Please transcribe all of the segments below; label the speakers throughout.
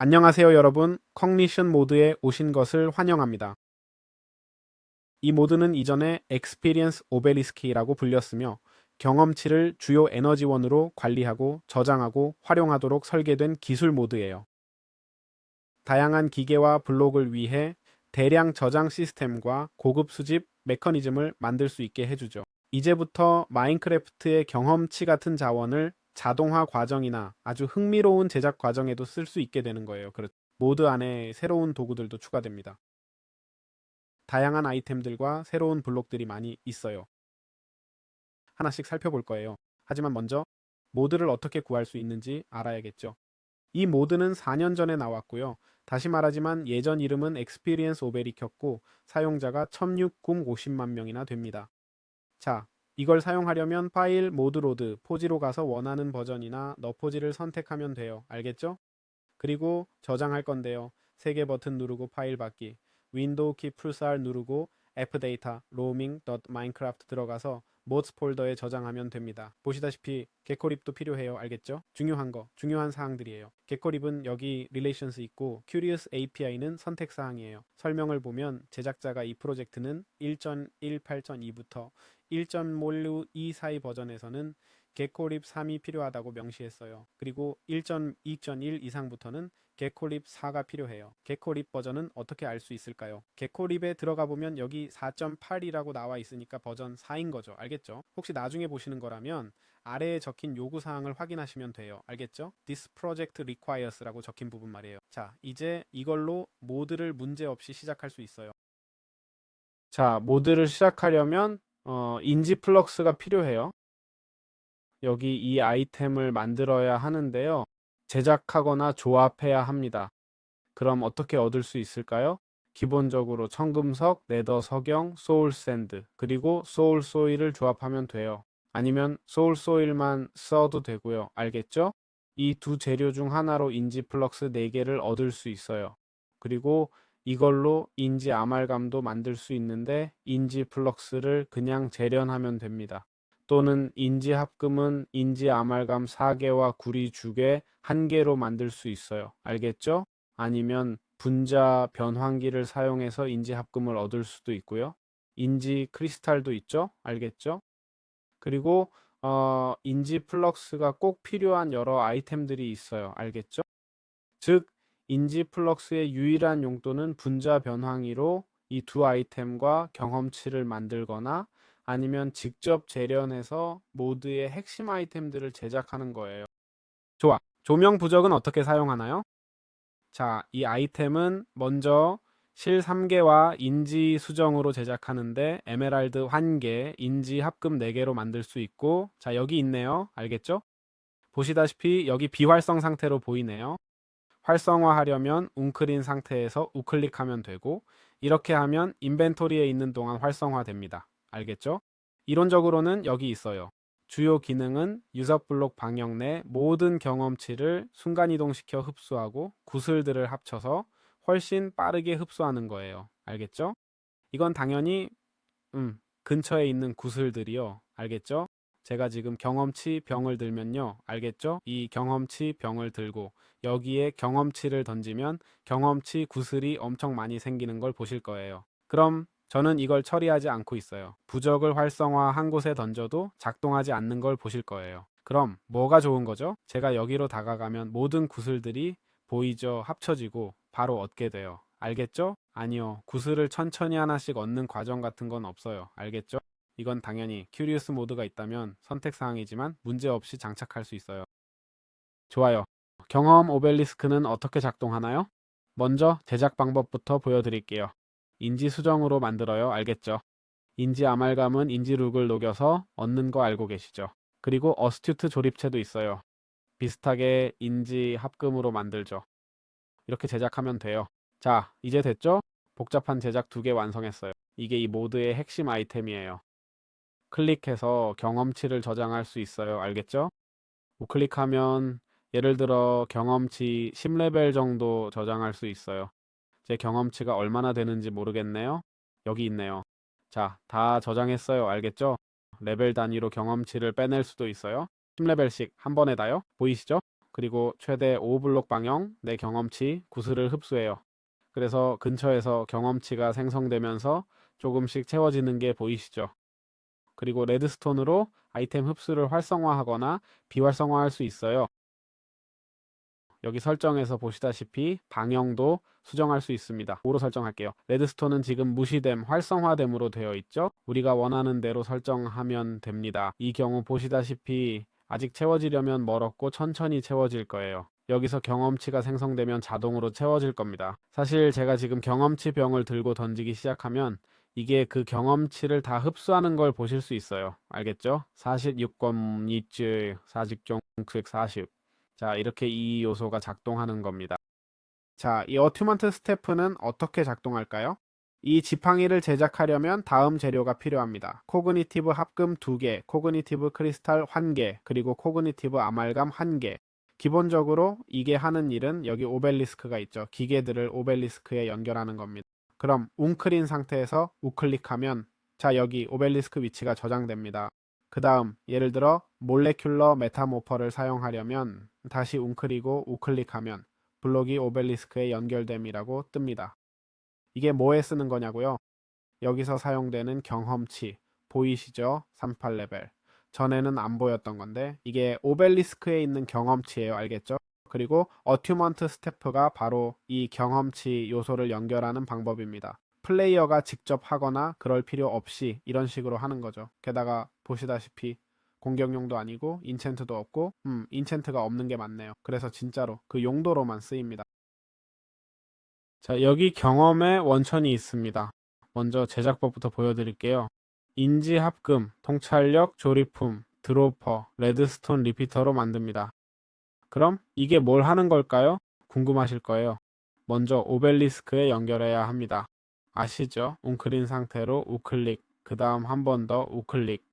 Speaker 1: 안녕하세요 여러분. 컨디션 모드에 오신 것을 환영합니다. 이 모드는 이전에 Experience Obelisk라고 불렸으며 경험치를 주요 에너지원으로 관리하고 저장하고 활용하도록 설계된 기술 모드예요. 다양한 기계와 블록을 위해 대량 저장 시스템과 고급 수집 메커니즘을 만들 수 있게 해주죠. 이제부터 마인크래프트의 경험치 같은 자원을 자동화 과정이나 아주 흥미로운 제작 과정에도 쓸 수 있게 되는 거예요. 모드 안에 새로운 도구들도 추가됩니다. 다양한 아이템들과 새로운 블록들이 많이 있어요. 하나씩 살펴볼 거예요. 하지만 먼저 모드를 어떻게 구할 수 있는지 알아야겠죠. 이 모드는 4년 전에 나왔고요. 다시 말하지만 예전 이름은 Experience Obelik이었고 사용자가 1650만 명이나 됩니다. 자, 이걸 사용하려면 파일, 모드로드, 포지로 가서 원하는 버전이나 너 포지를 선택하면 돼요. 알겠죠? 그리고 저장할 건데요. 3개 버튼 누르고 파일 받기, 윈도우 키 플러스 R 누르고 fdata roaming.minecraft 들어가서 mods 폴더에 저장하면 됩니다. 보시다시피 개코립도 필요해요. 알겠죠? 중요한 사항들이에요. 개코립은 여기 relations 있고 curious API는 선택 사항이에요. 설명을 보면 제작자가 이 프로젝트는 1.18.2부터 1.2 사이 버전에서는 개코립 3이 필요하다고 명시했어요. 그리고 1.2.1 이상부터는 개코립 4가 필요해요. 개코립 버전은 어떻게 알 수 있을까요? 개코립에 들어가 보면 여기 4.8이라고 나와 있으니까 버전 4인 거죠. 알겠죠? 혹시 나중에 보시는 거라면 아래에 적힌 요구사항을 확인하시면 돼요. 알겠죠? This project requires라고 적힌 부분 말이에요. 자, 이제 이걸로 모드를 문제없이 시작할 수 있어요. 자, 모드를 시작하려면 인지 플럭스가 필요해요. 여기 이 아이템을 만들어야 하는데요. 제작하거나 조합해야 합니다. 그럼 어떻게 얻을 수 있을까요? 기본적으로 청금석, 네더 석영, 소울 샌드, 그리고 소울 소일을 조합하면 돼요. 아니면 소울 소일만 써도 되고요. 알겠죠? 이 두 재료 중 하나로 인지 플럭스 4개를 얻을 수 있어요. 그리고 이걸로 인지 아말감도 만들 수 있는데 인지 플럭스를 그냥 재련하면 됩니다. 또는 인지 합금은 인지 아말감 4개와 구리 주개 1개로 만들 수 있어요. 알겠죠? 아니면 분자 변환기를 사용해서 인지 합금을 얻을 수도 있고요. 인지 크리스탈도 있죠? 알겠죠? 그리고 인지 플럭스가 꼭 필요한 여러 아이템들이 있어요. 알겠죠? 즉 인지 플럭스의 유일한 용도는 분자 변환기로 이 두 아이템과 경험치를 만들거나 아니면 직접 재련해서 모드의 핵심 아이템들을 제작하는 거예요. 좋아. 조명 부적은 어떻게 사용하나요? 자, 이 아이템은 먼저 실 3개와 인지 수정으로 제작하는데 에메랄드 1개, 인지 합금 4개로 만들 수 있고 자, 여기 있네요. 알겠죠? 보시다시피 여기 비활성 상태로 보이네요. 활성화하려면 웅크린 상태에서 우클릭하면 되고 이렇게 하면 인벤토리에 있는 동안 활성화됩니다. 알겠죠? 이론적으로는 여기 있어요. 주요 기능은 유저 블록 방역 내 모든 경험치를 순간이동시켜 흡수하고 구슬들을 합쳐서 훨씬 빠르게 흡수하는 거예요. 알겠죠? 이건 당연히 근처에 있는 구슬들이요. 알겠죠? 제가 지금 경험치 병을 들면요. 알겠죠? 이 경험치 병을 들고 여기에 경험치를 던지면 경험치 구슬이 엄청 많이 생기는 걸 보실 거예요. 그럼 저는 이걸 처리하지 않고 있어요. 부적을 활성화 한 곳에 던져도 작동하지 않는 걸 보실 거예요. 그럼 뭐가 좋은 거죠? 제가 여기로 다가가면 모든 구슬들이 보이죠? 합쳐지고 바로 얻게 돼요. 알겠죠? 아니요. 구슬을 천천히 하나씩 얻는 과정 같은 건 없어요. 알겠죠? 이건 당연히 큐리우스 모드가 있다면 선택사항이지만 문제없이 장착할 수 있어요. 좋아요. 경험 오벨리스크는 어떻게 작동하나요? 먼저 제작 방법부터 보여드릴게요. 인지 수정으로 만들어요. 알겠죠? 인지 아말감은 인지 룩을 녹여서 얻는 거 알고 계시죠? 그리고 어스튜트 조립체도 있어요. 비슷하게 인지 합금으로 만들죠. 이렇게 제작하면 돼요. 자, 이제 됐죠? 복잡한 제작 2개 완성했어요. 이게 이 모드의 핵심 아이템이에요. 클릭해서 경험치를 저장할 수 있어요. 알겠죠? 우클릭하면 예를 들어 경험치 10레벨 정도 저장할 수 있어요. 제 경험치가 얼마나 되는지 모르겠네요. 여기 있네요. 자, 다 저장했어요. 알겠죠? 레벨 단위로 경험치를 빼낼 수도 있어요. 10레벨씩 한 번에 다요. 보이시죠? 그리고 최대 5블록 방향 내 경험치 구슬을 흡수해요. 그래서 근처에서 경험치가 생성되면서 조금씩 채워지는 게 보이시죠? 그리고 레드스톤으로 아이템 흡수를 활성화하거나 비활성화할 수 있어요. 여기 설정에서 보시다시피 방향도 수정할 수 있습니다. 5로 설정할게요. 레드스톤은 지금 무시됨, 활성화됨으로 되어 있죠? 우리가 원하는 대로 설정하면 됩니다. 이 경우 보시다시피 아직 채워지려면 멀었고 천천히 채워질 거예요. 여기서 경험치가 생성되면 자동으로 채워질 겁니다. 사실 제가 지금 경험치 병을 들고 던지기 시작하면 이게 그 경험치를 다 흡수하는 걸 보실 수 있어요. 알겠죠? 46권 이츠 40종 40. 자, 이렇게 이 요소가 작동하는 겁니다. 자, 이 어튜먼트 스태프는 어떻게 작동할까요? 이 지팡이를 제작하려면 다음 재료가 필요합니다. 코그니티브 합금 2개, 코그니티브 크리스탈 1개, 그리고 코그니티브 아말감 1개. 기본적으로 이게 하는 일은 여기 오벨리스크가 있죠. 기계들을 오벨리스크에 연결하는 겁니다. 그럼 웅크린 상태에서 우클릭하면 자, 여기 오벨리스크 위치가 저장됩니다. 그 다음 예를 들어 몰레큘러 메타모퍼를 사용하려면 다시 웅크리고 우클릭하면 블록이 오벨리스크에 연결됨이라고 뜹니다. 이게 뭐에 쓰는 거냐고요? 여기서 사용되는 경험치 보이시죠? 38레벨. 전에는 안 보였던 건데 이게 오벨리스크에 있는 경험치예요. 알겠죠? 그리고 어튜먼트 스태프가 바로 이 경험치 요소를 연결하는 방법입니다. 플레이어가 직접 하거나 그럴 필요 없이 이런 식으로 하는 거죠. 게다가 보시다시피 공격용도 아니고 인챈트도 없고 인챈트가 없는 게 맞네요. 그래서 진짜로 그 용도로만 쓰입니다. 자, 여기 경험의 원천이 있습니다. 먼저 제작법부터 보여드릴게요. 인지 합금, 통찰력, 조립품, 드로퍼, 레드스톤 리피터로 만듭니다. 그럼 이게 뭘 하는 걸까요? 궁금하실 거예요. 먼저 오벨리스크에 연결해야 합니다. 아시죠? 웅크린 상태로 우클릭, 그 다음 한 번 더 우클릭.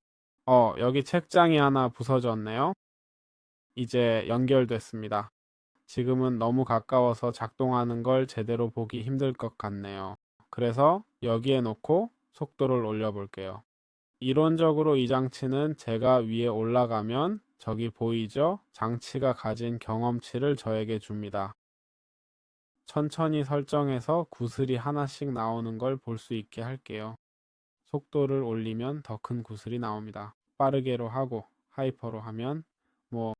Speaker 1: 여기 책장이 하나 부서졌네요. 이제 연결됐습니다. 지금은 너무 가까워서 작동하는 걸 제대로 보기 힘들 것 같네요. 그래서 여기에 놓고 속도를 올려볼게요. 이론적으로 이 장치는 제가 위에 올라가면 저기 보이죠? 장치가 가진 경험치를 저에게 줍니다. 천천히 설정해서 구슬이 하나씩 나오는 걸 볼 수 있게 할게요. 속도를 올리면 더 큰 구슬이 나옵니다. 빠르게로 하고 하이퍼로 하면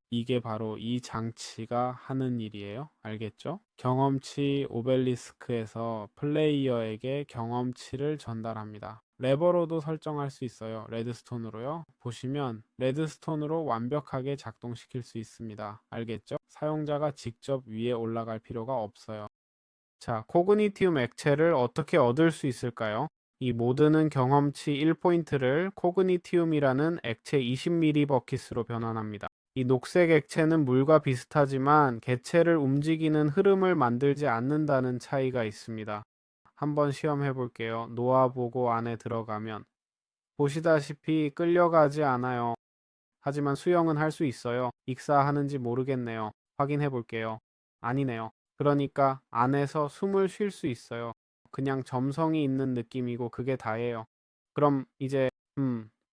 Speaker 1: 이게 바로 이 장치가 하는 일이에요. 알겠죠? 경험치 오벨리스크에서 플레이어에게 경험치를 전달합니다. 레버로도 설정할 수 있어요. 레드스톤으로요. 보시면 레드스톤으로 완벽하게 작동시킬 수 있습니다. 알겠죠? 사용자가 직접 위에 올라갈 필요가 없어요. 자, 코그니티움 액체를 어떻게 얻을 수 있을까요? 이 모드는 경험치 1포인트를 코그니티움이라는 액체 20ml 버킷으로 변환합니다. 이 녹색 액체는 물과 비슷하지만 개체를 움직이는 흐름을 만들지 않는다는 차이가 있습니다. 한번 시험해 볼게요. 놓아보고 안에 들어가면 보시다시피 끌려가지 않아요. 하지만 수영은 할 수 있어요. 익사하는지 모르겠네요. 확인해 볼게요. 아니네요. 그러니까 안에서 숨을 쉴 수 있어요. 그냥 점성이 있는 느낌이고 그게 다예요. 그럼 이제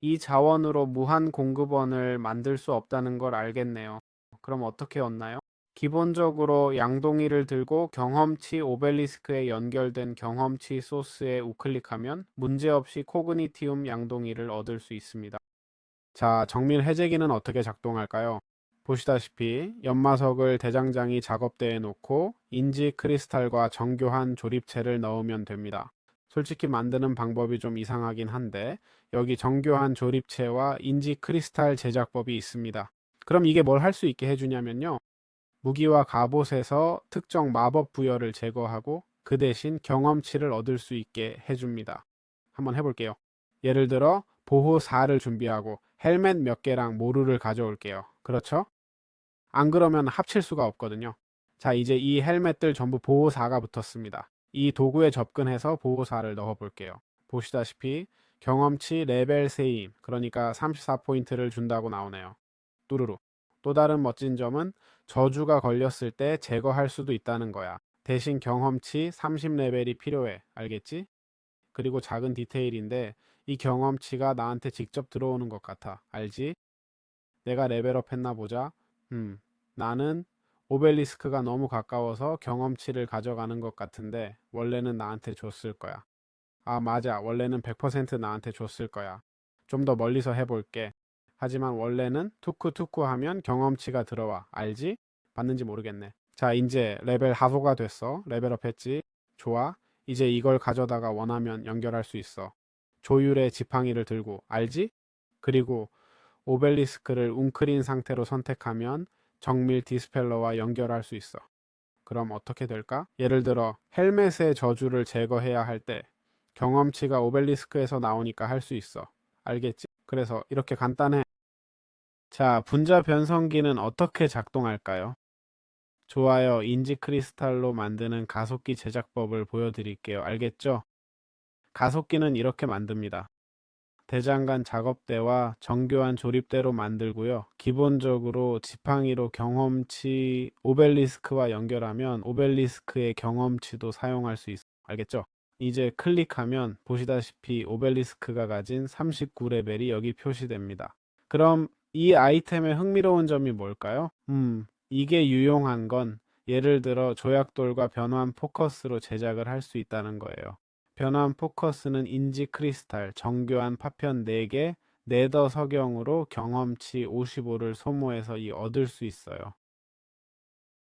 Speaker 1: 이 자원으로 무한 공급원을 만들 수 없다는 걸 알겠네요. 그럼 어떻게 얻나요? 기본적으로 양동이를 들고 경험치 오벨리스크에 연결된 경험치 소스에 우클릭하면 문제없이 코그니티움 양동이를 얻을 수 있습니다. 자, 정밀 해제기는 어떻게 작동할까요? 보시다시피 연마석을 대장장이 작업대에 놓고 인지 크리스탈과 정교한 조립체를 넣으면 됩니다. 솔직히 만드는 방법이 좀 이상하긴 한데 여기 정교한 조립체와 인지 크리스탈 제작법이 있습니다. 그럼 이게 뭘 할 수 있게 해주냐면요. 무기와 갑옷에서 특정 마법 부여를 제거하고 그 대신 경험치를 얻을 수 있게 해줍니다. 한번 해볼게요. 예를 들어 보호 4를 준비하고 헬멧 몇 개랑 모루를 가져올게요. 그렇죠? 안 그러면 합칠 수가 없거든요. 자, 이제 이 헬멧들 전부 보호 4가 붙었습니다. 이 도구에 접근해서 보호 4를 넣어 볼게요. 보시다시피 경험치 레벨 세임, 그러니까 34포인트를 준다고 나오네요. 뚜루루. 또 다른 멋진 점은 저주가 걸렸을 때 제거할 수도 있다는 거야. 대신 경험치 30레벨이 필요해. 알겠지? 그리고 작은 디테일인데 이 경험치가 나한테 직접 들어오는 것 같아. 알지? 내가 레벨업 했나 보자. 나는 오벨리스크가 너무 가까워서 경험치를 가져가는 것 같은데 원래는 나한테 줬을 거야. 아, 맞아. 원래는 100% 나한테 줬을 거야. 좀 더 멀리서 해볼게. 하지만 원래는 투쿠투쿠 하면 경험치가 들어와. 알지? 봤는지 모르겠네. 자, 이제 레벨 하소가 됐어. 레벨업 했지? 좋아. 이제 이걸 가져다가 원하면 연결할 수 있어. 조율의 지팡이를 들고. 알지? 그리고 오벨리스크를 웅크린 상태로 선택하면 정밀 디스펠러와 연결할 수 있어. 그럼 어떻게 될까? 예를 들어 헬멧의 저주를 제거해야 할 때 경험치가 오벨리스크에서 나오니까 할 수 있어. 알겠지? 그래서 이렇게 간단해. 자, 분자 변성기는 어떻게 작동할까요? 좋아요. 인지 크리스탈로 만드는 가속기 제작법을 보여드릴게요. 알겠죠? 가속기는 이렇게 만듭니다. 대장간 작업대와 정교한 조립대로 만들고요. 기본적으로 지팡이로 경험치 오벨리스크와 연결하면 오벨리스크의 경험치도 사용할 수 있어요. 알겠죠? 이제 클릭하면 보시다시피 오벨리스크가 가진 39레벨이 여기 표시됩니다. 그럼 이 아이템의 흥미로운 점이 뭘까요? 이게 유용한 건 예를 들어 조약돌과 변환 포커스로 제작을 할 수 있다는 거예요. 변환 포커스는 인지 크리스탈, 정교한 파편 4개, 네더 석영으로 경험치 55를 소모해서 얻을 수 있어요.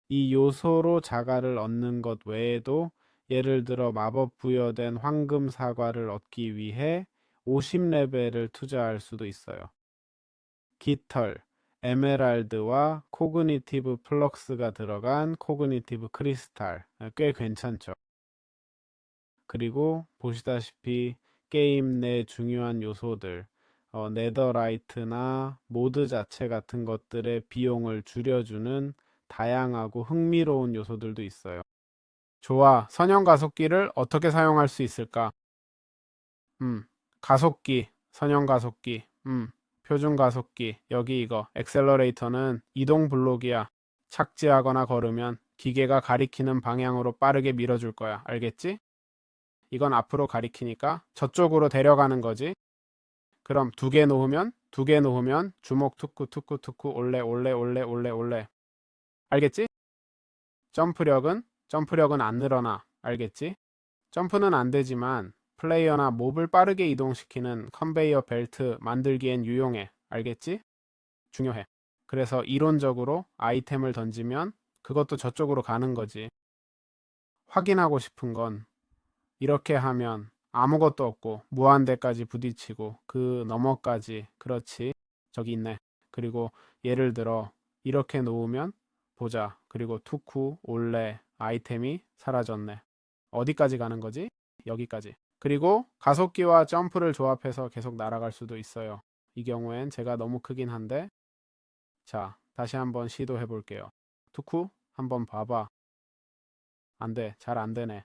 Speaker 1: 이 요소로 자갈을 얻는 것 외에도 예를 들어 마법 부여된 황금 사과를 얻기 위해 50레벨을 투자할 수도 있어요. 깃털, 에메랄드와 코그니티브 플럭스가 들어간 코그니티브 크리스탈, 꽤 괜찮죠. 그리고 보시다시피 게임 내 중요한 요소들, 네더라이트나 모드 자체 같은 것들의 비용을 줄여주는 다양하고 흥미로운 요소들도 있어요. 좋아. 선형 가속기를 어떻게 사용할 수 있을까? 가속기, 선형 가속기, 표준 가속기, 여기 이거, 엑셀러레이터는 이동 블록이야. 착지하거나 걸으면 기계가 가리키는 방향으로 빠르게 밀어줄 거야. 알겠지? 이건 앞으로 가리키니까 저쪽으로 데려가는 거지. 그럼 두 개 놓으면 주먹 투쿠 투쿠 투쿠 올레 올레 올레 올레 올레. 알겠지? 점프력은 안 늘어나. 알겠지? 점프는 안 되지만 플레이어나 몹을 빠르게 이동시키는 컨베이어 벨트 만들기엔 유용해. 알겠지? 중요해. 그래서 이론적으로 아이템을 던지면 그것도 저쪽으로 가는 거지. 확인하고 싶은 건 이렇게 하면 아무것도 없고 무한대까지 부딪히고 그 너머까지 그렇지 저기 있네. 그리고 예를 들어 이렇게 놓으면 보자. 그리고 투쿠 올레 아이템이 사라졌네. 어디까지 가는 거지? 여기까지. 그리고 가속기와 점프를 조합해서 계속 날아갈 수도 있어요. 이 경우엔 제가 너무 크긴 한데 자 다시 한번 시도해 볼게요. 투쿠 한번 봐봐. 안 돼. 잘 안 되네.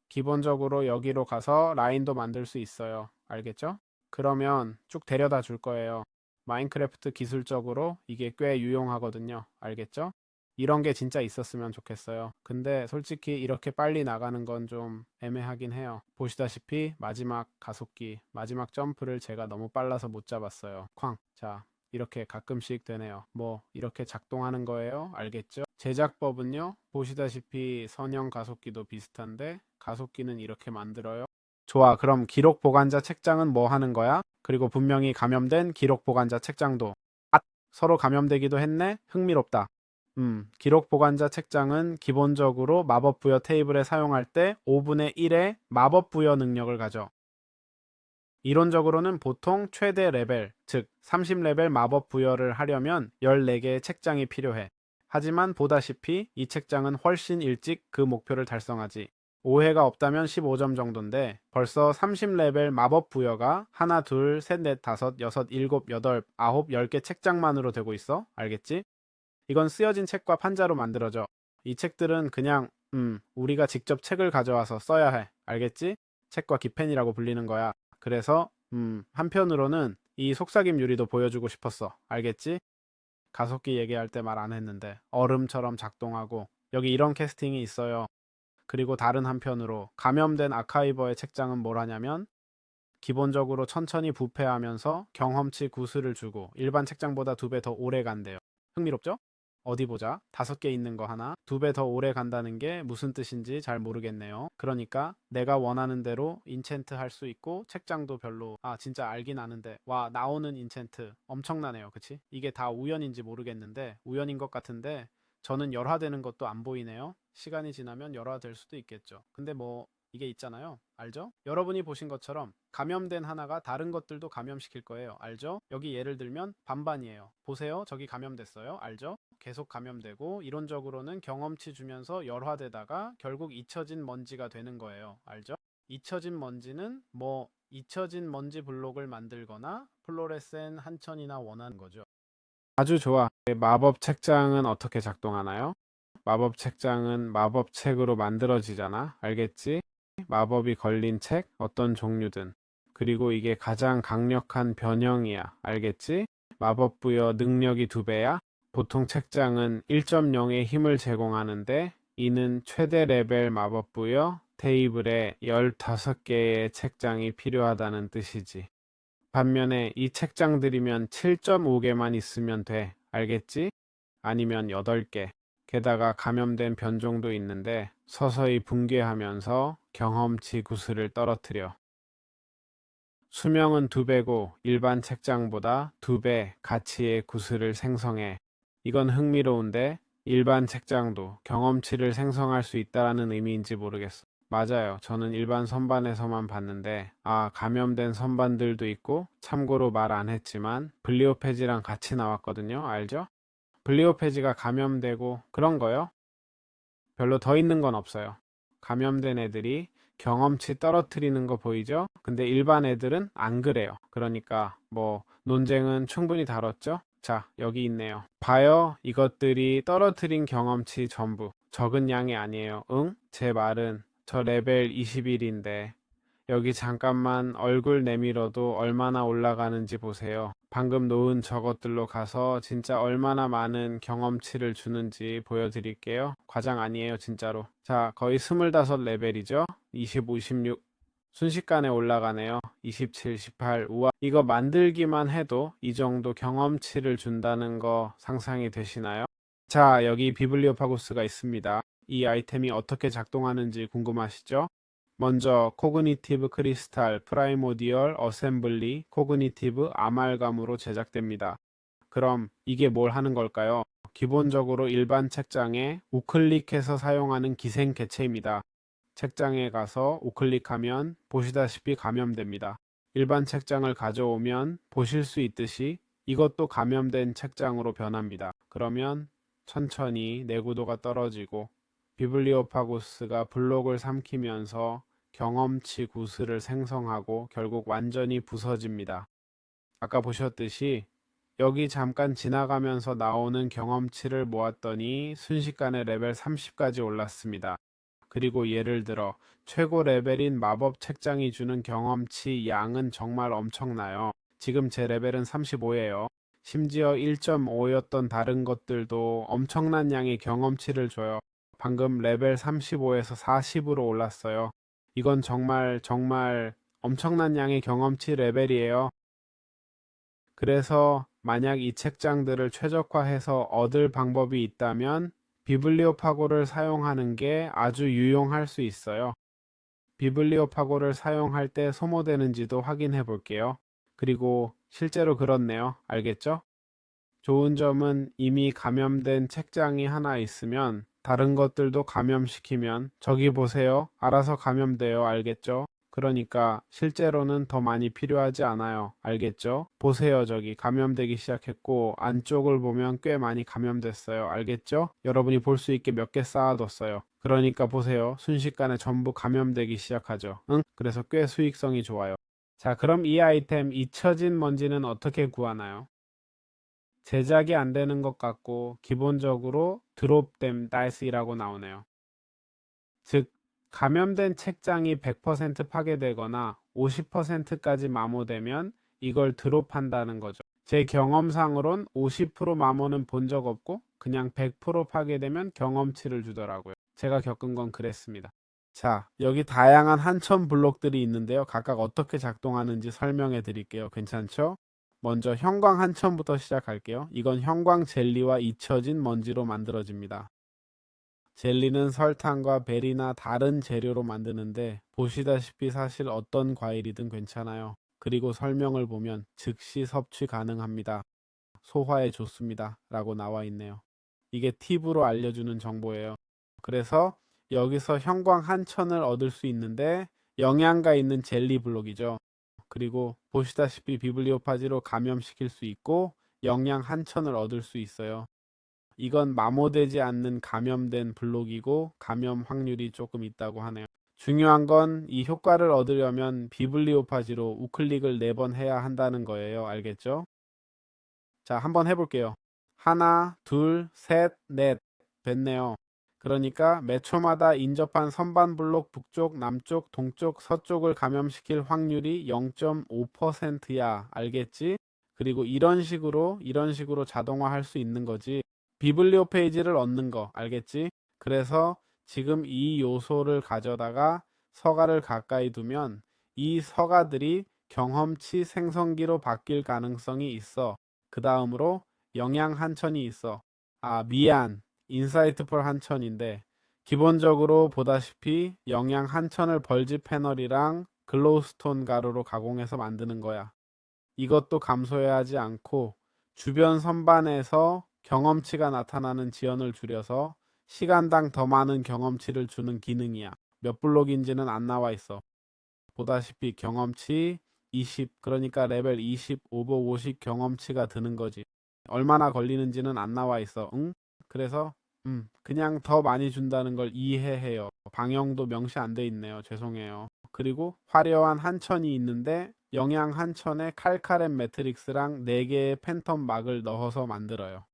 Speaker 1: 기본적으로 여기로 가서 라인도 만들 수 있어요. 알겠죠? 그러면 쭉 데려다 줄 거예요. 마인크래프트 기술적으로 이게 꽤 유용하거든요. 알겠죠? 이런 게 진짜 있었으면 좋겠어요. 근데 솔직히 이렇게 빨리 나가는 건 좀 애매하긴 해요. 보시다시피 마지막 가속기, 마지막 점프를 제가 너무 빨라서 못 잡았어요. 쾅. 자, 이렇게 가끔씩 되네요. 뭐 이렇게 작동하는 거예요. 알겠죠? 제작법은요. 보시다시피 선형 가속기도 비슷한데 가속기는 이렇게 만들어요. 좋아. 그럼 기록 보관자 책장은 뭐 하는 거야? 그리고 분명히 감염된 기록 보관자 책장도 서로 감염되기도 했네? 흥미롭다. 기록 보관자 책장은 기본적으로 마법 부여 테이블에 사용할 때 5분의 1의 마법 부여 능력을 가져. 이론적으로는 보통 최대 레벨, 즉 30레벨 마법 부여를 하려면 14개의 책장이 필요해. 하지만 보다시피 이 책장은 훨씬 일찍 그 목표를 달성하지. 오해가 없다면 15점 정도인데 벌써 30레벨 마법 부여가 하나, 둘, 셋, 넷, 다섯, 여섯, 일곱, 여덟, 아홉, 10개 책장만으로 되고 있어. 알겠지? 이건 쓰여진 책과 판자로 만들어져. 이 책들은 그냥 우리가 직접 책을 가져와서 써야 해. 알겠지? 책과 기펜이라고 불리는 거야. 그래서 한편으로는 이 속삭임 유리도 보여주고 싶었어. 알겠지? 가속기 얘기할 때 말 안 했는데 얼음처럼 작동하고 여기 이런 캐스팅이 있어요. 그리고 다른 한편으로 감염된 아카이버의 책장은 뭘 하냐면 기본적으로 천천히 부패하면서 경험치 구슬을 주고 일반 책장보다 2배 더 오래 간대요. 흥미롭죠? 어디 보자. 5개 있는 거 하나. 2배 더 오래 간다는 게 무슨 뜻인지 잘 모르겠네요. 그러니까 내가 원하는 대로 인챈트 할 수 있고 책장도 별로 진짜 알긴 아는데 와 나오는 인챈트 엄청나네요. 그치? 이게 다 우연인지 모르겠는데 우연인 것 같은데 저는 열화되는 것도 안 보이네요. 시간이 지나면 열화될 수도 있겠죠. 근데 뭐 이게 있잖아요. 알죠? 여러분이 보신 것처럼 감염된 하나가 다른 것들도 감염시킬 거예요. 알죠? 여기 예를 들면 반반이에요. 보세요. 저기 감염됐어요. 알죠? 계속 감염되고 이론적으로는 경험치 주면서 열화되다가 결국 잊혀진 먼지가 되는 거예요. 알죠? 잊혀진 먼지는 뭐 잊혀진 먼지 블록을 만들거나 플로레센 한천이나 원하는 거죠. 아주 좋아. 마법 책장은 어떻게 작동하나요? 마법 책장은 마법 책으로 만들어지잖아. 알겠지? 마법이 걸린 책, 어떤 종류든. 그리고 이게 가장 강력한 변형이야. 알겠지? 마법 부여 능력이 2배야. 보통 책장은 1.0의 힘을 제공하는데 이는 최대 레벨 마법 부여 테이블에 15개의 책장이 필요하다는 뜻이지. 반면에 이 책장들이면 7.5개만 있으면 돼. 알겠지? 아니면 8개. 게다가 감염된 변종도 있는데 서서히 붕괴하면서 경험치 구슬을 떨어뜨려. 수명은 2배고 일반 책장보다 2배 가치의 구슬을 생성해. 이건 흥미로운데 일반 책장도 경험치를 생성할 수 있다는 의미인지 모르겠어. 맞아요. 저는 일반 선반에서만 봤는데 감염된 선반들도 있고 참고로 말 안 했지만 블리오페지랑 같이 나왔거든요. 알죠? 블리오페지가 감염되고 그런 거요? 별로 더 있는 건 없어요. 감염된 애들이 경험치 떨어뜨리는 거 보이죠? 근데 일반 애들은 안 그래요. 그러니까 뭐 논쟁은 충분히 다뤘죠? 자, 여기 있네요. 봐요. 이것들이 떨어뜨린 경험치 전부. 적은 양이 아니에요. 응? 제 말은 저 레벨 21인데 여기 잠깐만 얼굴 내밀어도 얼마나 올라가는지 보세요. 방금 놓은 저것들로 가서 진짜 얼마나 많은 경험치를 주는지 보여드릴게요. 과장 아니에요, 진짜로. 자, 거의 25레벨이죠? 25, 26. 순식간에 올라가네요. 27, 18. 우와. 이거 만들기만 해도 이 정도 경험치를 준다는 거 상상이 되시나요? 자, 여기 비블리오파고스가 있습니다. 이 아이템이 어떻게 작동하는지 궁금하시죠? 먼저 코그니티브 크리스탈 프라이모디얼 어셈블리 코그니티브 아말감으로 제작됩니다. 그럼 이게 뭘 하는 걸까요? 기본적으로 일반 책장에 우클릭해서 사용하는 기생 개체입니다. 책장에 가서 우클릭하면 보시다시피 감염됩니다. 일반 책장을 가져오면 보실 수 있듯이 이것도 감염된 책장으로 변합니다. 그러면 천천히 내구도가 떨어지고 비블리오파고스가 블록을 삼키면서 경험치 구슬을 생성하고 결국 완전히 부서집니다. 아까 보셨듯이 여기 잠깐 지나가면서 나오는 경험치를 모았더니 순식간에 레벨 30까지 올랐습니다. 그리고 예를 들어 최고 레벨인 마법 책장이 주는 경험치 양은 정말 엄청나요. 지금 제 레벨은 35예요. 심지어 1.5였던 다른 것들도 엄청난 양의 경험치를 줘요. 방금 레벨 35에서 40으로 올랐어요. 이건 정말 엄청난 양의 경험치 레벨이에요. 그래서 만약 이 책장들을 최적화해서 얻을 방법이 있다면 비블리오파고를 사용하는 게 아주 유용할 수 있어요. 비블리오파고를 사용할 때 소모되는지도 확인해 볼게요. 그리고 실제로 그렇네요. 알겠죠? 좋은 점은 이미 감염된 책장이 하나 있으면 다른 것들도 감염시키면 저기 보세요. 알아서 감염돼요. 알겠죠? 그러니까 실제로는 더 많이 필요하지 않아요. 알겠죠? 보세요. 저기 감염되기 시작했고 안쪽을 보면 꽤 많이 감염됐어요. 알겠죠? 여러분이 볼 수 있게 몇 개 쌓아뒀어요. 그러니까 보세요. 순식간에 전부 감염되기 시작하죠. 응? 그래서 꽤 수익성이 좋아요. 자, 그럼 이 아이템 잊혀진 먼지는 어떻게 구하나요? 제작이 안 되는 것 같고 기본적으로 드롭댐 다이스라고 나오네요. 즉 감염된 책장이 100% 파괴되거나 50%까지 마모되면 이걸 드롭한다는 거죠. 제 경험상으론 50% 마모는 본 적 없고 그냥 100% 파괴되면 경험치를 주더라고요. 제가 겪은 건 그랬습니다. 자, 여기 다양한 한천 블록들이 있는데요. 각각 어떻게 작동하는지 설명해 드릴게요. 괜찮죠? 먼저 형광 한천부터 시작할게요. 이건 형광 젤리와 잊혀진 먼지로 만들어집니다. 젤리는 설탕과 베리나 다른 재료로 만드는데 보시다시피 사실 어떤 과일이든 괜찮아요. 그리고 설명을 보면 즉시 섭취 가능합니다. 소화에 좋습니다. 라고 나와 있네요. 이게 팁으로 알려주는 정보예요. 그래서 여기서 형광 한천을 얻을 수 있는데 영양가 있는 젤리 블록이죠. 그리고 보시다시피 비블리오파지로 감염시킬 수 있고 영양 한천을 얻을 수 있어요. 이건 마모되지 않는 감염된 블록이고 감염 확률이 조금 있다고 하네요. 중요한 건 이 효과를 얻으려면 비블리오파지로 우클릭을 4번 해야 한다는 거예요. 알겠죠? 자, 한번 해볼게요. 하나, 둘, 셋, 넷. 됐네요. 그러니까 매 초마다 인접한 선반 블록 북쪽, 남쪽, 동쪽, 서쪽을 감염시킬 확률이 0.5%야. 알겠지? 그리고 이런 식으로 자동화할 수 있는 거지. 비블리오 페이지를 얻는 거. 알겠지? 그래서 지금 이 요소를 가져다가 서가를 가까이 두면 이 서가들이 경험치 생성기로 바뀔 가능성이 있어. 그 다음으로 영양 한천이 있어. 아, 미안. 인사이트풀 한천인데 기본적으로 보다시피 영양 한천을 벌집 패널이랑 글로우스톤 가루로 가공해서 만드는 거야. 이것도 감소해야 하지 않고 주변 선반에서 경험치가 나타나는 지연을 줄여서 시간당 더 많은 경험치를 주는 기능이야. 몇 블록인지는 안 나와 있어. 보다시피 경험치 20, 그러니까 레벨 20 오버 50 경험치가 드는 거지. 얼마나 걸리는지는 안 나와 있어. 응? 그래서 그냥 더 많이 준다는 걸 이해해요. 방영도 명시 안 돼 있네요. 죄송해요. 그리고 화려한 한천이 있는데 영양 한천에 칼카렌 매트릭스랑 4개의 팬텀 막을 넣어서 만들어요.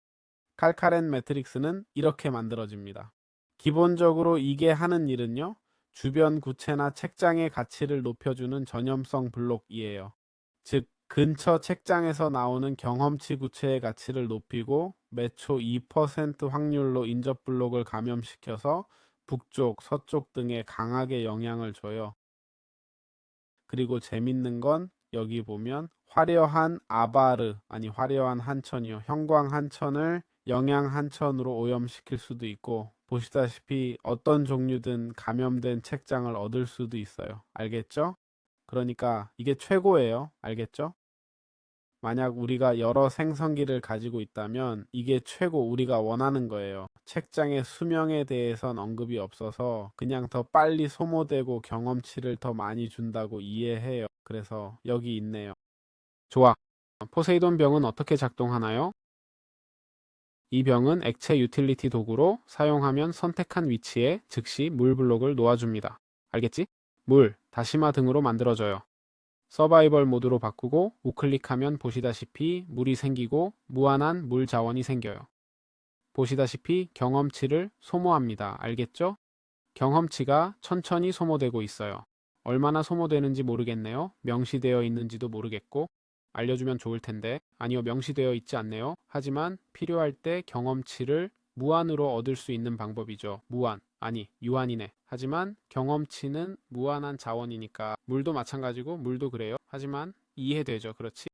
Speaker 1: 칼카렌 매트릭스는 이렇게 만들어집니다. 기본적으로 이게 하는 일은요. 주변 구체나 책장의 가치를 높여주는 전염성 블록이에요. 즉 근처 책장에서 나오는 경험치 구체의 가치를 높이고 매초 2% 확률로 인접 블록을 감염시켜서 북쪽, 서쪽 등에 강하게 영향을 줘요. 그리고 재밌는 건 여기 보면 화려한 아바르, 아니 화려한 한천이요. 형광 한천을 영양 한천으로 오염시킬 수도 있고 보시다시피 어떤 종류든 감염된 책장을 얻을 수도 있어요. 알겠죠? 그러니까 이게 최고예요. 알겠죠? 만약 우리가 여러 생성기를 가지고 있다면 이게 최고 우리가 원하는 거예요. 책장의 수명에 대해선 언급이 없어서 그냥 더 빨리 소모되고 경험치를 더 많이 준다고 이해해요. 그래서 여기 있네요. 좋아. 포세이돈 병은 어떻게 작동하나요? 이 병은 액체 유틸리티 도구로 사용하면 선택한 위치에 즉시 물 블록을 놓아줍니다. 알겠지? 물, 다시마 등으로 만들어져요. 서바이벌 모드로 바꾸고 우클릭하면 보시다시피 물이 생기고 무한한 물 자원이 생겨요. 보시다시피 경험치를 소모합니다. 알겠죠? 경험치가 천천히 소모되고 있어요. 얼마나 소모되는지 모르겠네요. 명시되어 있는지도 모르겠고 알려주면 좋을 텐데 아니요 명시되어 있지 않네요. 하지만 필요할 때 경험치를 무한으로 얻을 수 있는 방법이죠. 무한 아니 유한이네. 하지만 경험치는 무한한 자원이니까 물도 마찬가지고 물도 그래요. 하지만 이해되죠. 그렇지?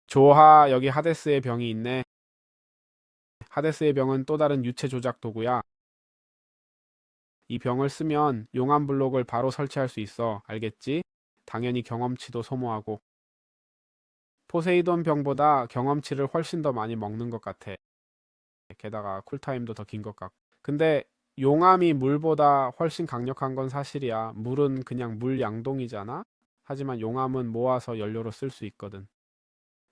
Speaker 1: 조하 여기 하데스의 병이 있네. 하데스의 병은 또 다른 유체 조작 도구야. 이 병을 쓰면 용암 블록을 바로 설치할 수 있어. 알겠지? 당연히 경험치도 소모하고. 포세이돈 병보다 경험치를 훨씬 더 많이 먹는 것 같아. 게다가 쿨타임도 더 긴 것 같고. 근데 용암이 물보다 훨씬 강력한 건 사실이야. 물은 그냥 물 양동이잖아. 하지만 용암은 모아서 연료로 쓸 수 있거든.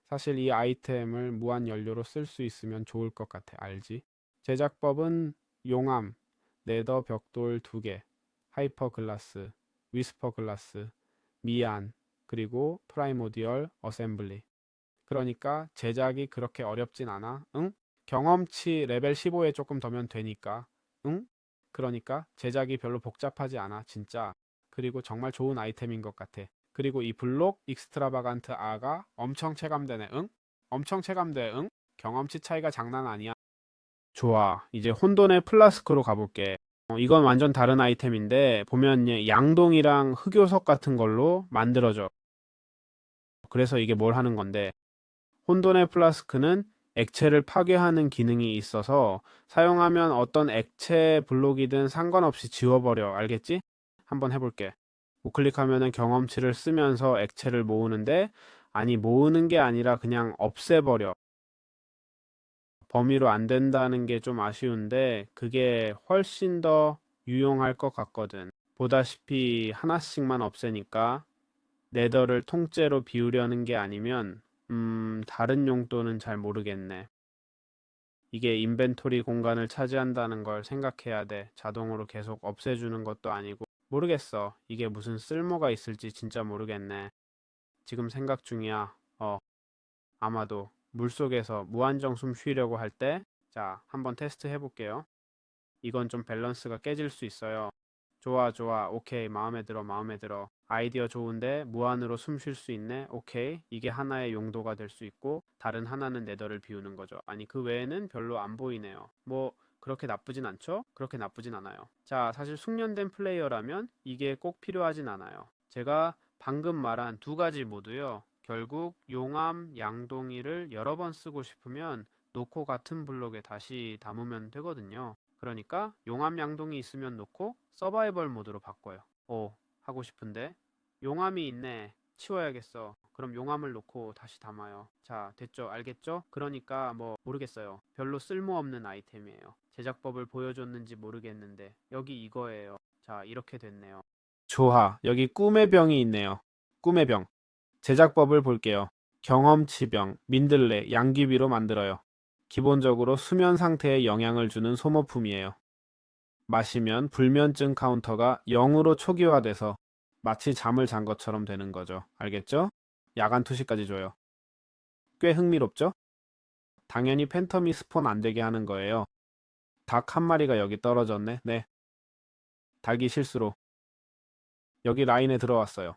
Speaker 1: 사실 이 아이템을 무한 연료로 쓸 수 있으면 좋을 것 같아. 알지? 제작법은 용암, 네더 벽돌 2개, 하이퍼 글라스, 위스퍼 글라스, 미안, 그리고 프라이모디얼 어셈블리. 그러니까 제작이 그렇게 어렵진 않아. 응? 경험치 레벨 15에 조금 더면 되니까. 응? 그러니까 제작이 별로 복잡하지 않아. 진짜. 그리고 정말 좋은 아이템인 것 같아. 그리고 이 블록 익스트라바간트 R가 엄청 체감되네. 응? 엄청 체감돼. 응? 경험치 차이가 장난 아니야. 좋아. 이제 혼돈의 플라스크로 가볼게. 이건 완전 다른 아이템인데 보면 양동이랑 흑요석 같은 걸로 만들어져. 그래서 이게 뭘 하는 건데 혼돈의 플라스크는 액체를 파괴하는 기능이 있어서 사용하면 어떤 액체 블록이든 상관없이 지워버려. 알겠지? 한번 해볼게. 우클릭하면은 경험치를 쓰면서 액체를 모으는데, 아니, 모으는 게 아니라 그냥 없애버려. 범위로 안 된다는 게 좀 아쉬운데, 그게 훨씬 더 유용할 것 같거든. 보다시피 하나씩만 없애니까 네더를 통째로 비우려는 게 아니면, 다른 용도는 잘 모르겠네. 이게 인벤토리 공간을 차지한다는 걸 생각해야 돼. 자동으로 계속 없애주는 것도 아니고. 모르겠어. 이게 무슨 쓸모가 있을지 진짜 모르겠네. 지금 생각 중이야. 아마도 물속에서 무한정 숨 쉬려고 할 때, 자, 한번 테스트 해볼게요. 이건 좀 밸런스가 깨질 수 있어요. 좋아, 좋아. 오케이. 마음에 들어, 마음에 들어. 아이디어 좋은데 무한으로 숨 쉴 수 있네. 오케이. 이게 하나의 용도가 될 수 있고, 다른 하나는 네더를 비우는 거죠. 아니, 그 외에는 별로 안 보이네요. 뭐, 그렇게 나쁘진 않죠? 그렇게 나쁘진 않아요. 자, 사실 숙련된 플레이어라면 이게 꼭 필요하진 않아요. 제가 방금 말한 두 가지 모두요. 결국 용암, 양동이를 여러 번 쓰고 싶으면 놓고 같은 블록에 다시 담으면 되거든요. 그러니까 용암 양동이 있으면 놓고 서바이벌 모드로 바꿔요. 하고 싶은데 용암이 있네. 치워야겠어. 그럼 용암을 놓고 다시 담아요. 자, 됐죠? 알겠죠? 그러니까 뭐 모르겠어요. 별로 쓸모없는 아이템이에요. 제작법을 보여줬는지 모르겠는데 여기 이거예요. 자, 이렇게 됐네요. 좋아. 여기 꿈의 병이 있네요. 꿈의 병. 제작법을 볼게요. 경험치병, 민들레, 양귀비로 만들어요. 기본적으로 수면 상태에 영향을 주는 소모품이에요. 마시면 불면증 카운터가 0으로 초기화돼서 마치 잠을 잔 것처럼 되는 거죠. 알겠죠? 야간 투시까지 줘요. 꽤 흥미롭죠? 당연히 팬텀이 스폰 안 되게 하는 거예요. 닭 한 마리가 여기 떨어졌네. 네. 닭이 실수로 여기 라인에 들어왔어요.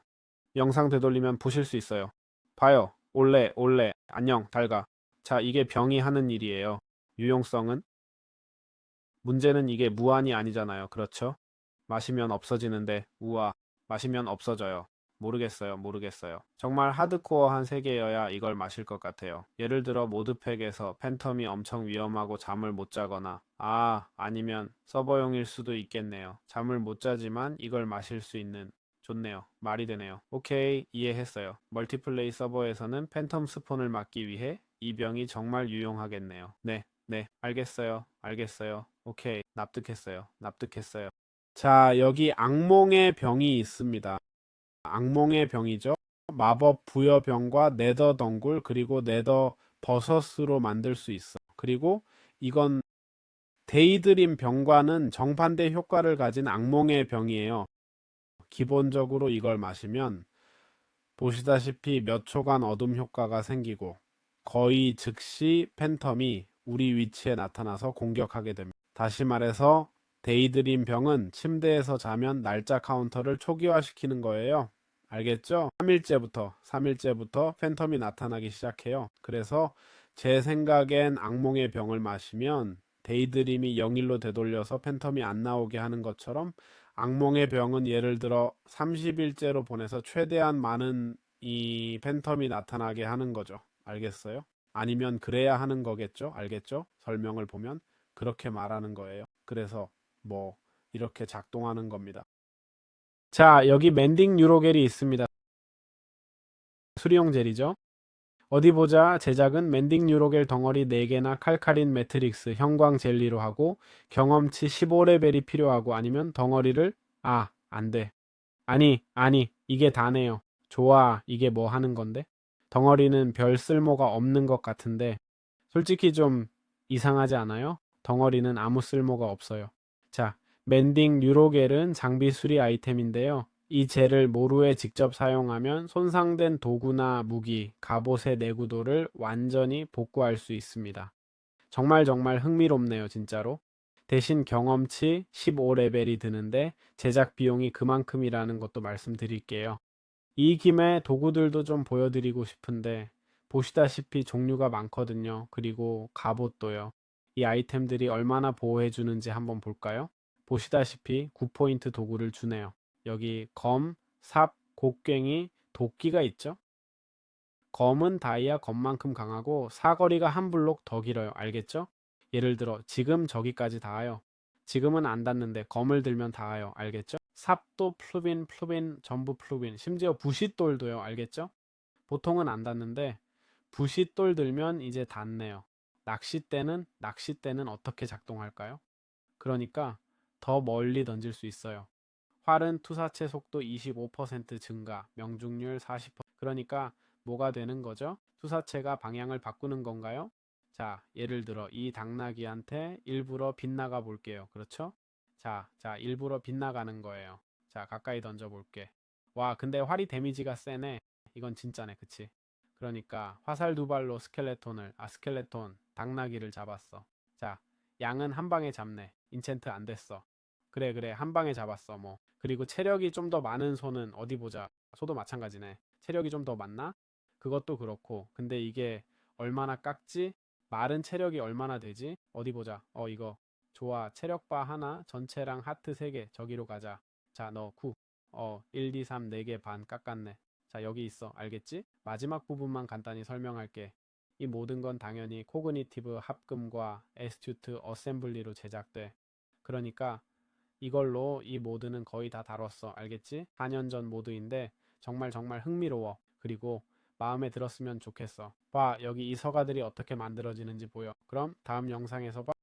Speaker 1: 영상 되돌리면 보실 수 있어요. 봐요. 올레, 올레. 안녕, 달가. 자, 이게 병이 하는 일이에요. 유용성은? 문제는 이게 무한이 아니잖아요. 그렇죠? 마시면 없어지는데, 우와, 마시면 없어져요. 모르겠어요, 모르겠어요. 정말 하드코어한 세계여야 이걸 마실 것 같아요. 예를 들어 모드팩에서 팬텀이 엄청 위험하고 잠을 못 자거나, 아니면 서버용일 수도 있겠네요. 잠을 못 자지만 이걸 마실 수 있는. 좋네요. 말이 되네요. 오케이, 이해했어요. 멀티플레이 서버에서는 팬텀 스폰을 막기 위해 이 병이 정말 유용하겠네요. 네, 네, 알겠어요. 알겠어요. 오케이, 납득했어요. 납득했어요. 자, 여기 악몽의 병이 있습니다. 악몽의 병이죠. 마법 부여병과 네더 덩굴 그리고 네더 버섯으로 만들 수 있어. 그리고 이건 데이드림 병과는 정반대 효과를 가진 악몽의 병이에요. 기본적으로 이걸 마시면 보시다시피 몇 초간 어둠 효과가 생기고 거의 즉시 팬텀이 우리 위치에 나타나서 공격하게 됩니다. 다시 말해서 데이드림 병은 침대에서 자면 날짜 카운터를 초기화시키는 거예요. 알겠죠? 3일째부터 팬텀이 나타나기 시작해요. 그래서 제 생각엔 악몽의 병을 마시면 데이드림이 0일로 되돌려서 팬텀이 안 나오게 하는 것처럼 악몽의 병은 예를 들어 30일째로 보내서 최대한 많은 이 팬텀이 나타나게 하는 거죠. 알겠어요? 아니면 그래야 하는 거겠죠? 알겠죠? 설명을 보면 그렇게 말하는 거예요. 그래서 뭐 이렇게 작동하는 겁니다. 자, 여기 멘딩 유로겔이 있습니다. 수리용 젤이죠. 어디 보자. 제작은 멘딩 유로겔 덩어리 4개나 칼카린 매트릭스 형광 젤리로 하고 경험치 15레벨이 필요하고 아니면 덩어리를 안 돼. 아니, 이게 다네요. 좋아, 이게 뭐 하는 건데? 덩어리는 별 쓸모가 없는 것 같은데 솔직히 좀 이상하지 않아요? 덩어리는 아무 쓸모가 없어요. 자, 멘딩 뉴로겔은 장비 수리 아이템인데요. 이 젤을 모루에 직접 사용하면 손상된 도구나 무기, 갑옷의 내구도를 완전히 복구할 수 있습니다. 정말 정말 흥미롭네요, 진짜로. 대신 경험치 15레벨이 드는데 제작 비용이 그만큼이라는 것도 말씀드릴게요. 이 김에 도구들도 좀 보여드리고 싶은데 보시다시피 종류가 많거든요. 그리고 갑옷도요. 이 아이템들이 얼마나 보호해 주는지 한번 볼까요? 보시다시피 9포인트 도구를 주네요. 여기 검, 삽, 곡괭이, 도끼가 있죠. 검은 다이아 검만큼 강하고 사거리가 한 블록 더 길어요. 알겠죠? 예를 들어 지금 저기까지 닿아요. 지금은 안 닿는데 검을 들면 닿아요. 알겠죠? 삽도 플루빈 전부 플루빈, 심지어 부싯돌도요. 알겠죠? 보통은 안 닿는데 부싯돌 들면 이제 닿네요. 낚싯대는 어떻게 작동할까요? 그러니까 더 멀리 던질 수 있어요. 활은 투사체 속도 25% 증가, 명중률 40%. 그러니까 뭐가 되는 거죠? 투사체가 방향을 바꾸는 건가요? 자, 예를 들어 이 당나귀한테 일부러 빗나가 볼게요. 그렇죠? 자, 일부러 빗나가는 거예요. 자, 가까이 던져 볼게. 와, 근데 활이 데미지가 세네. 이건 진짜네, 그치? 그러니까 화살 두 발로 스켈레톤, 당나귀를 잡았어. 자, 양은 한 방에 잡네. 인챈트 안 됐어. 그래, 한 방에 잡았어, 뭐. 그리고 체력이 좀 더 많은 소는 어디 보자. 소도 마찬가지네. 체력이 좀 더 많나? 그것도 그렇고. 근데 이게 얼마나 깎지? 말은 체력이 얼마나 되지? 어디 보자. 이거. 좋아. 체력바 하나, 전체랑 하트 3개. 저기로 가자. 자, 너 9. 1, 2, 3, 4개 반 깎았네. 자, 여기 있어. 알겠지? 마지막 부분만 간단히 설명할게. 이 모든 건 당연히 코그니티브 합금과 에스튜트 어셈블리로 제작돼. 그러니까 이걸로 이 모드는 거의 다 다뤘어. 알겠지? 4년 전 모드인데 정말 흥미로워. 그리고 마음에 들었으면 좋겠어. 봐, 여기 이 서가들이 어떻게 만들어지는지 보여. 그럼 다음 영상에서 봐.